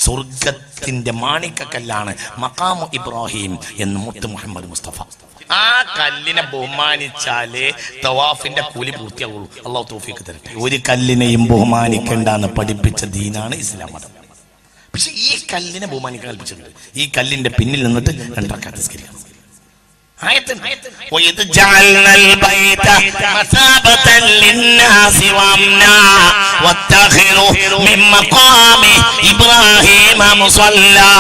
സ്വർഗത്തിന്റെ മാണിക്കക്കല്ലാണ് മഖാമു ഇബ്രാഹിം എന്ന് മുത്ത് മുഹമ്മദ് മുസ്തഫ. ആ കല്ലിനെ ബഹുമാനിച്ചാലേ തവാഫിന്റെ കൂലി പൂർത്തിയാവുള്ളൂ. അള്ളാഹു തൗഫീഖ് തരട്ടെ. ഒരു കല്ലിനെയും ബഹുമാനിക്കേണ്ടെന്ന് പഠിപ്പിച്ച ദീനാണ് ഇസ്ലാം മതം. പക്ഷെ ഈ കല്ലിനെ ബഹുമാനിക്കാൻ കൽപ്പിച്ചിട്ടുണ്ട്. ഈ കല്ലിന്റെ പിന്നിൽ നിന്നിട്ട് 2 റക്അത്ത് നിസ്കരിക്കണം. وَإِذْ جَعَلْنَا الْبَيْتَ مَثَابَةً لِلنَّاسِ وَأَمْنًا وَاتَّخِذُوا مِن مَّقَامِ إِبْرَاهِيمَ مُصَلًّى.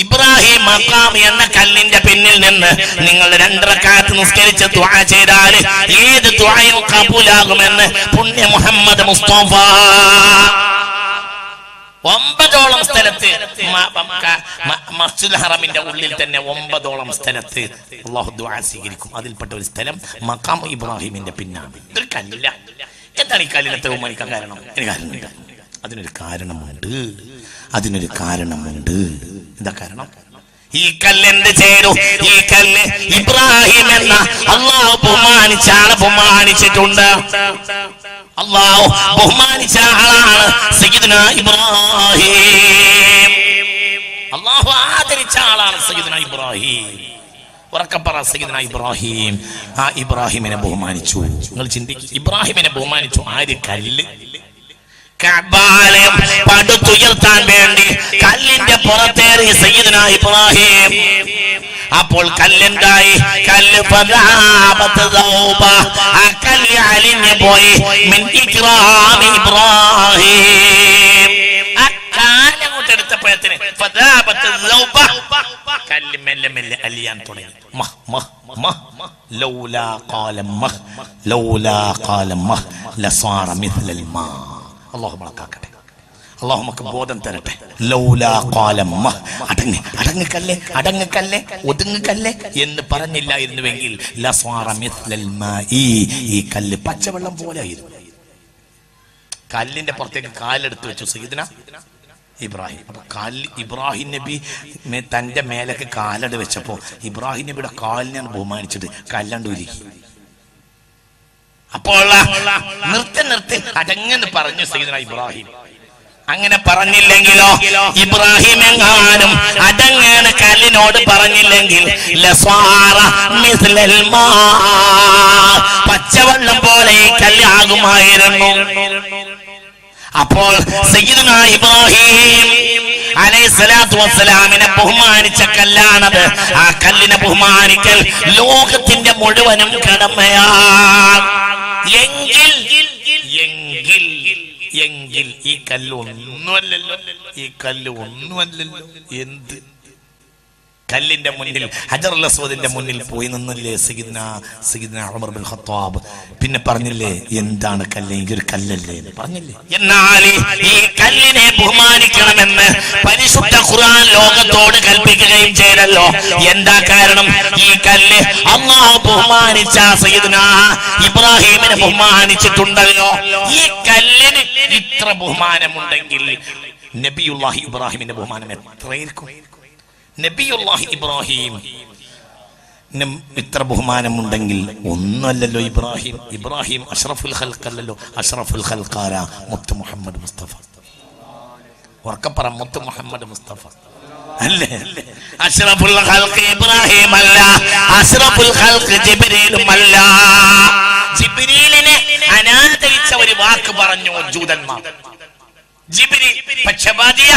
ഇബ്രാഹിം മഖാം എന്ന കല്ലിന്റെ പിന്നിൽ നിന്ന് നിങ്ങൾ 2 റക്അത്ത് നിസ്കരിച്ച് ദുആ ചെയ്താൽ ഏത് ദുആയും കബൂലാകുമെന്ന് പുണ്യ മുഹമ്മദ് മുസ്തഫ. 9ഓളം സ്ഥലത്ത് മസ്ജിദുൽ ഹറമിന്റെ ഉള്ളിൽ തന്നെ 9ഓളം സ്ഥലത്ത് അല്ലാഹു ദുആ സ്വീകരിക്കും. അതിൽപ്പെട്ട ഒരു സ്ഥലം മഖാം ഇബ്രാഹിമിന്റെ പിന്നാണ്. ഇതൊരു കല്ലില്ല. എന്താണ് ഈ കല്ലിനെ ബഹുമാനിക്കാൻ കാരണം? അതിനൊരു കാരണമുണ്ട്. എന്താ കാരണം? ഈ കല്ലെന്ത് ചെയ്തു? ഈ കല്ല് ഇബ്രാഹിം എന്ന അല്ലാഹു ബഹുമാനിച്ച ആളെ ബഹുമാനിച്ചിട്ടുണ്ട്. അല്ലാഹു ബഹുമാനിച്ച ആളാണ് സയ്യിദുനാ ഇബ്രാഹിം. അല്ലാഹു ആദരിച്ച ആളാണ് സയ്യിദുനാ ഇബ്രാഹിം. ഉറക്കപ്പറ സയ്യിദുനാ ഇബ്രാഹിം. ആ ഇബ്രാഹിമിനെ ബഹുമാനിച്ചു. നിങ്ങൾ ചിന്തിക്കുക, ഇബ്രാഹിമിനെ ബഹുമാനിച്ചു ആര്? കല്ല്. കഅബാലയം പടുത്തുയർത്താൻ വേണ്ടി കല്ലിന്റെ പുറത്തേറി സയ്യിദുനാ ഇബ്രാഹിം. അപ്പോൾ കല്ലെന്തായി? കല്ല് ആ കല്ല് അലിഞ്ഞു പോയി. മിൻ ഇക്റാമി ഇബ്രാഹിം. ആ കാലങ്ങോട്ട് എടുത്തപ്പോഴത്തിന് കല്ല് മെല്ലെ മെല്ലെ അലിയാൻ തുടങ്ങി. ലൗലാ ഖാല മഹ് ലസാറ മിസ്ലൽ മാ. അല്ലാഹു മലക്കാക്കട്ടെ. അല്ലാഹു നമുക്ക് ബോധം തരട്ടെ. ലൗലാ ഖാല മഹ്, അടങ്ങ് ഒതുങ്ങ് എന്ന് പറഞ്ഞില്ലായിരുന്നുവെങ്കിൽ ലസാറ മിസ്ലൽ മാഇ, ഈ കല്ല് പച്ചവെള്ളം പോലെ ആയിരുന്നു. കല്ലിന്റെ പുറത്തേക്ക് കാലെടുത്ത് വെച്ചു സയ്യിദുനാ ഇബ്രാഹിം. അപ്പൊ ഇബ്രാഹിം നബി തന്റെ മേലേക്ക് കാലട് വെച്ചപ്പോ ഇബ്രാഹിം നബിയുടെ കാലിനാണ് ബഹുമാനിച്ചിട്ട് കല്ലാണ്ട് ഉരുകി. അപ്പോൾ നിർത്തി അടങ്ങെന്ന് പറഞ്ഞു സയ്യിദുനാ ഇബ്രാഹിം. അങ്ങനെ പറഞ്ഞില്ലെങ്കിലോ, ഇബ്രാഹിം എങ്ങാനും അടങ്ങാണ് കല്ലിനോട് പറഞ്ഞില്ലെങ്കിൽ ലസാറ മിസ്ലൽ മാ, പച്ചവെള്ളം പോലെ ഈ കല്ലാകുമായിരുന്നു. അപ്പോൾ സയ്യിദുനാ ഇബ്രാഹിം അലൈഹിസ്സലാത്തു വസ്സലാമിനെ ബഹുമാനിച്ച കല്ലാണത്. ആ കല്ലിനെ ബഹുമാനിക്കൽ ലോകത്തിന്റെ മുഴുവനും കടമയാണ്. എങ്കിൽ ഈ കല്ല് ഒന്നുമല്ലല്ലോ. എന്ത് കല്ലിന്റെ മുന്നിൽ, ഹജറുൽ അസ്വദിന്റെ മുന്നിൽ പോയി നിന്നില്ലേ സയ്യിദ്നാ ഉമർ ബിൻ ഖത്താബ്? പിന്നെ പറഞ്ഞില്ലേ എന്താണ് കല്ല്? ഒരു കല്ലല്ലേ എന്ന് പറഞ്ഞില്ലേ? എന്നാൽ ഈ കല്ലിനെ ബഹുമാനിക്കണമെന്ന് പരിശുദ്ധ ഖുർആൻ ലോകത്തോട് കൽപ്പിക്കുകയും ചെയ്തല്ലോ. എന്താ കാരണം? ഈ കല്ല് അല്ലാഹു ബഹുമാനിച്ച സയ്യിദ്നാ ഇബ്രാഹിമിനെ ബഹുമാനിച്ചിട്ടുണ്ടല്ലോ. ഈ കല്ലിന് ഇത്ര ബഹുമാനമുണ്ടെങ്കിൽ നബിയുല്ലാഹി ഇബ്രാഹിമിന്റെ ബഹുമാനം എത്രയായിരിക്കും? നബിയുല്ലാഹി ഇബ്രാഹിം ഇത്ര ബഹുമാനമുണ്ടെങ്കിൽ ഒന്നുമല്ലല്ലോ ഇബ്രാഹിം അഷ്റഫുൽ ഖൽഖല്ലല്ലോ. അഷ്റഫുൽ ഖൽഖാര മുത്ത് മുഹമ്മദ് മുസ്തഫ. ഉറക്കപ്പറ മുത്ത് മുഹമ്മദ് മുസ്തഫ അല്ലേ? അഷ്റഫുൽ ഖൽഖ് ഇബ്രാഹിം അല്ല, അഷ്റഫുൽ ഖൽഖ് ജിബ്രീലും അല്ല. ജിബ്രീലിനെ അനാദരിച്ച ഒരു വാക്ക് പറഞ്ഞു ജൂതന്മാർ. ജിബ്രീൽ പക്ഷപാതിയ.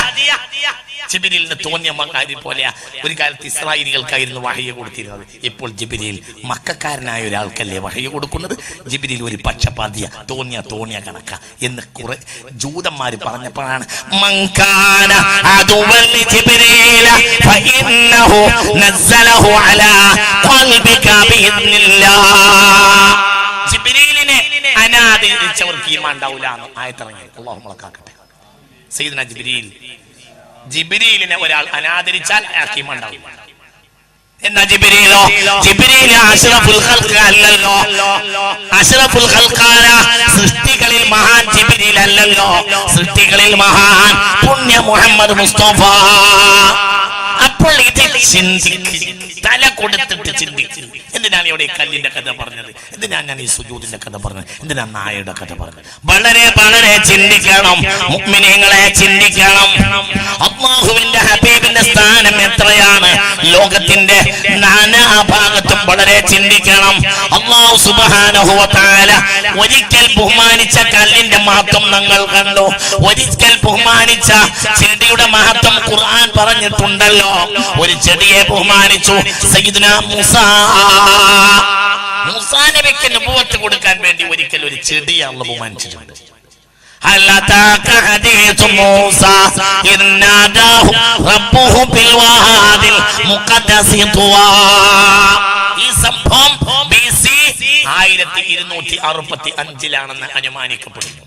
ജിബ്രീലിന് തോന്നിയ മങ്ങാരി പോലെ ഒരു കാലത്ത് ഇസ്രായേലികൾക്കായിരുന്നു വഹയ്യ കൊടുത്തിരുന്നത്. ഇപ്പോൾ ജിബ്രീൽ മക്കക്കാരനായ ഒരാൾക്കല്ലേ വഹയ്യ കൊടുക്കുന്നത്? ജിബ്രീൽ ഒരു പക്ഷപാതിയ, തോന്നിയ കണക്ക എന്ന് കുറെ ജൂതന്മാര് പറഞ്ഞപ്പോഴാണ് മങ്കാന അദുവൽ ജിബ്രീല ഫഇന്നഹു നസ്സലഹു അലാ ഖൽബിക ബിഇദ്നില്ലാഹ്. ജിബ്രീലിനെ അനാദരിച്ചവർക്ക് ഈമാൻ ഉണ്ടാവില്ല എന്ന് ആയത്തിറങ്ങി. അല്ലാഹു മലക്കാക്കട്ടെ. സയ്യിദ്നാ ജിബ്രീലിനെ ഒരാൾ അനാദരിച്ചാൽ അയാൾക്ക് ഈമാൻ ഉണ്ടാവില്ല. എന്നാ ജിബ്രീലോ? ജിബ്രീൽ അഷ്റഫുൽ ഖൽഖ് അല്ലല്ലോ. അഷ്റഫുൽ ഖൽഖാന സൃഷ്ടികളിൽ മഹാൻ ജിബ്രീൽ അല്ലല്ലോ. സൃഷ്ടികളിൽ മഹാൻ പുണ്യ മുഹമ്മദ് മുസ്തഫ. അപ്പോൾ ഇത് ചിന്തിക്ക്, തല കൊടുത്തിട്ട് ചിന്തിക്ക്. എന്തിനാണ് എന്തിനാണ് ഈ കല്ലിന്റെ കഥ പറഞ്ഞത്? എന്തിനാണ് ഞാൻ ഈ സുജൂദിന്റെ കഥ പറഞ്ഞത്? എന്തിനാ നായയുടെ കഥ പറഞ്ഞത്? വളരെ വളരെ ചിന്തിക്കണം മുഅ്മിനീങ്ങളെ, ചിന്തിക്കണം. അല്ലാഹുവിന്റെ ഹബീബിന്റെ സ്ഥാനം എത്രയാണ് ലോകത്തിന്റെ നാനാഭാഗത്തും. വളരെ ചിന്തിക്കണം. അല്ലാഹു സുബ്ഹാനഹു വ തആല ഒരിക്കൽ ബഹുമാനിച്ച കല്ലിന്റെ മഹത്വം ഞങ്ങൾ കണ്ടു. ഒരിക്കൽ ബഹുമാനിച്ച ചെടിയുടെ മഹത്വം ഖുർആൻ പറഞ്ഞിട്ടുണ്ടല്ലോ. ഒരു ചെടിയെ ബഹുമാനിച്ചു സയ്യിദുനാ മൂസാ. മൂസാ നബിക്ക് നബുവത്ത് കൊടുക്കാൻ വേണ്ടി ഒരിക്കൽ ഒരു ചെടിയെ അല്ലാഹു ബഹുമാനിച്ചിട്ടുണ്ട്. هل أتاك حديث موسى إذ ناداه ربه بالوادي المقدس طوى. ഈ സംഭവം BC 1265 അനുമാനിക്കപ്പെടുന്നു.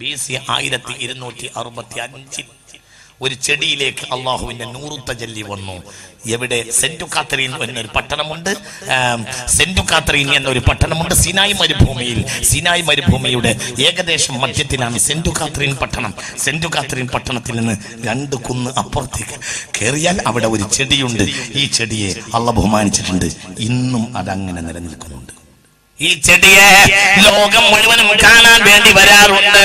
BC 1265 ഒരു ചെടിയിലേക്ക് അള്ളാഹുവിന്റെ നൂറ് തജല്ലി വന്നു. എവിടെ? സെന്റ് കാത്തറീൻ എന്നൊരു പട്ടണമുണ്ട്. സെന്റ് കാത്തറീൻ എന്നൊരു പട്ടണമുണ്ട് സിനായ് മരുഭൂമിയിൽ. സിനായ് മരുഭൂമിയുടെ ഏകദേശം മധ്യത്തിലാണ് സെന്റ് കാത്തറീൻ പട്ടണം. സെന്റ് കാത്തറീൻ പട്ടണത്തിൽ നിന്ന് 2 കുന്ന് അപ്പുറത്തേക്ക് കയറിയാൽ അവിടെ ഒരു ചെടിയുണ്ട്. ഈ ചെടിയെ അള്ളാഹ് ബഹുമാനിച്ചിട്ടുണ്ട്. ഇന്നും അതങ്ങനെ നിലനിൽക്കുന്നുണ്ട്. ഈ ചെടിയെ ലോകം മുഴുവനും കാണാൻ വേണ്ടി വരാറുണ്ട്.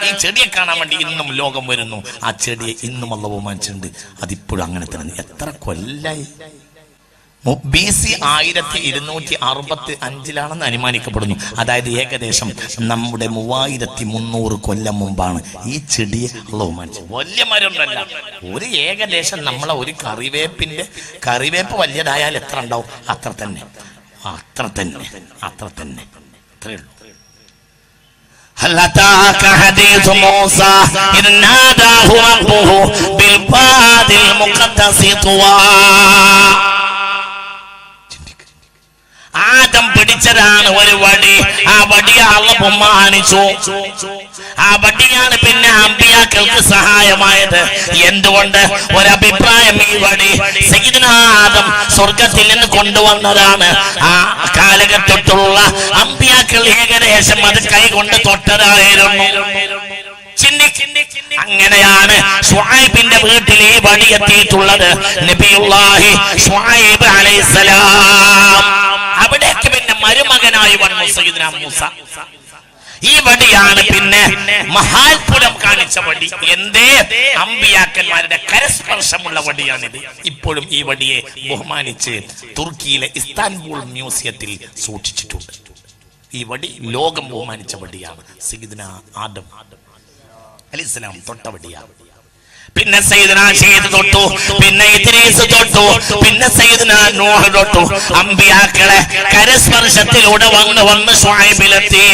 ഈ ചെടിയെ കാണാൻ വേണ്ടി ഇന്നും ലോകം വരുന്നു. ആ ചെടിയെ ഇന്നും അല്ലാഹു ബഹുമാനിച്ചിട്ടുണ്ട്. അതിപ്പോഴും അങ്ങനെ തന്നെ. എത്ര കൊല്ലായി? BC 1265 അനുമാനിക്കപ്പെടുന്നു. അതായത് ഏകദേശം നമ്മുടെ 3300 കൊല്ലം മുമ്പാണ് ഈ ചെടിയെ അല്ലാഹു ബഹുമാനിച്ചത്. വലിയ മരമൊന്നല്ല, ഒരു ഏകദേശം നമ്മളെ ഒരു കറിവേപ്പ് വലിയതായാൽ എത്ര ഉണ്ടാവും? അത്ര തന്നെ. അത്രേ ഉള്ളൂ. هل أتاك حديث موسى إذ ناداه ربه بالوادي المقدس طوى. ആദം പിടിച്ചതാണ് ഒരു വടി. ആ വടിയെ അല്ലാഹു ബഹുമാനിച്ചു. ആ വടിയാണ് പിന്നെ അമ്പിയാക്കൾക്ക് സഹായമായത്. എന്തുകൊണ്ട്? ഒരഭിപ്രായം, ഈ വടി സയ്യിദുനാ ആദം സ്വർഗത്തിൽ നിന്ന് കൊണ്ടുവന്നതാണ്. ആ കാലഘട്ടത്തുള്ള അമ്പിയാക്കൾ ഏകദേശം അത് കൈകൊണ്ട് തൊട്ടതായിരുന്നു. അങ്ങനെയാണ് ശുഐബിന്റെ വീട്ടിൽ ഈ വടി എത്തിയിട്ടുള്ളത്. നബിയുല്ലാഹി ശുഐബ് അലൈഹിസ്സലാം അവിടേക്ക് പിന്നെ മരുമകനായി വന്നു സയ്യിദുനാ മൂസ. ഈ വടിയാണ് പിന്നെ മഹാത്ഭുതം കാണിച്ച വടി. എന്തേ? അമ്പിയാക്കന്മാരുടെ കരസ്പർശമുള്ള വടിയാണിത്. ഇപ്പോഴും ഈ വടിയെ ബഹുമാനിച്ച് തുർക്കിയിലെ ഇസ്താൻബുൾ മ്യൂസിയത്തിൽ സൂക്ഷിച്ചിട്ടുണ്ട്. ഈ വടി ലോകം ബഹുമാനിച്ച വടിയാണ്. സയ്യിദുനാ ആദം അലൈഹിസ്സലാം തൊട്ട വടിയാണ്. പിന്നെ സയ്യിദുനാ ശീദ് തൊട്ടു, പിന്നെ ഇദ്രീസ് തൊട്ടു, പിന്നെ സയ്യിദുനാ നൂഹ് തൊട്ടു. അമ്പിയാക്കളെ കരസ്പർശത്തിലൂടെ വന്ന് ശുഐബിലെത്തി.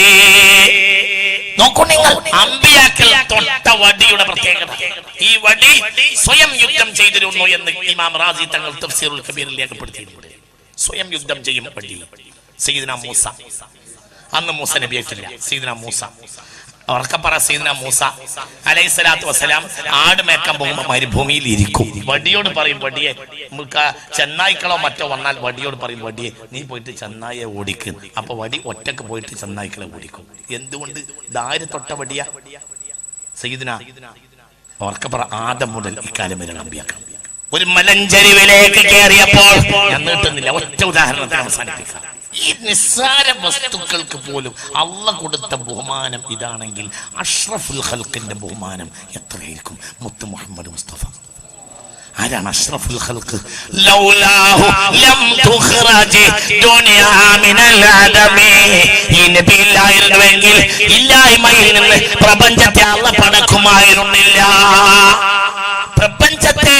നോക്കൂ നിങ്ങൾ, അമ്പിയാക്കൾ തൊട്ട വടിയുടെ പ്രത്യേകത. ഈ വടി സ്വയം യുദ്ധം ചെയ്തിരുന്നു എന്ന് ഇമാം റാസി തങ്ങൾ തഫ്സീറുൽ കബീറിൽ രേഖപ്പെടുത്തിയിട്ടുണ്ട്. സ്വയം യുദ്ധം ചെയ്യും വടി. സയ്യിദുനാ മൂസ, അന്ന് മൂസ നബിയായിട്ടില്ല. സയ്യിദുനാ മൂസ ഉറക്കപ്പറ സയ്യിദുനാ മൂസ അലൈഹിസ്സലാത്തു വസ്സലാം ആട് മേക്കാൻ പോകുമ്പോൾ മരുഭൂമിയിൽ ഇരിക്കും. വടിയോട് പറയും, വടിയെ ചെന്നായ്ക്കളോ മറ്റോ വന്നാൽ വടിയോട് പറയും, വടിയെ നീ പോയിട്ട് ചെന്നായെ ഓടിക്കും. അപ്പൊ വടി ഒറ്റക്ക് പോയിട്ട് ചെന്നായ്ക്കളെ ഓടിക്കും. എന്തുകൊണ്ട്? ദാരി തൊട്ട വടിയ. സയ്യിദുനാ ഉറക്കപ്പറ ആദം മുതൽ ഇക്കാലം വരെ അമ്പിയാക്കൾ ഒരു മലഞ്ചരിവിലേക്ക് കയറിയപ്പോൾ, ഞാൻ നീട്ടുന്നില്ല, ഒറ്റ ഉദാഹരണത്തിന് അവസാനിപ്പിക്കാം. ഈ നിസ്സാര വസ്തുക്കൾക്ക് പോലും അല്ലാഹ് കൊടുത്ത ബഹുമാനം ഇതാണെങ്കിൽ അഷ്റഫുൽ ഖൽഖിന്റെ ബഹുമാനം എത്രയായിരിക്കും? മുത്ത് മുഹമ്മദ് മുസ്തഫ. ആരാണ് അഷ്റഫുൽ ഖൽഖ്? ലൗലാഹു ലം തുഖ്റജ് ദുനിയാ മിനൽ അദമി. ഈ നബി ഇല്ലായിരുന്നുവെങ്കിൽ ഇല്ലായ്മയിൽ നിന്ന് പ്രപഞ്ചത്തെ അല്ലാഹ് പടക്കുമായിരുന്നില്ല. പ്രപഞ്ചത്തെ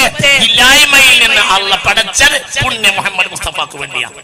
ഇല്ലായ്മയിൽ നിന്ന് അല്ലാഹ് പടച്ചത് പുണ്യ മുഹമ്മദ് മുസ്തഫക്ക് വേണ്ടിയാണ്.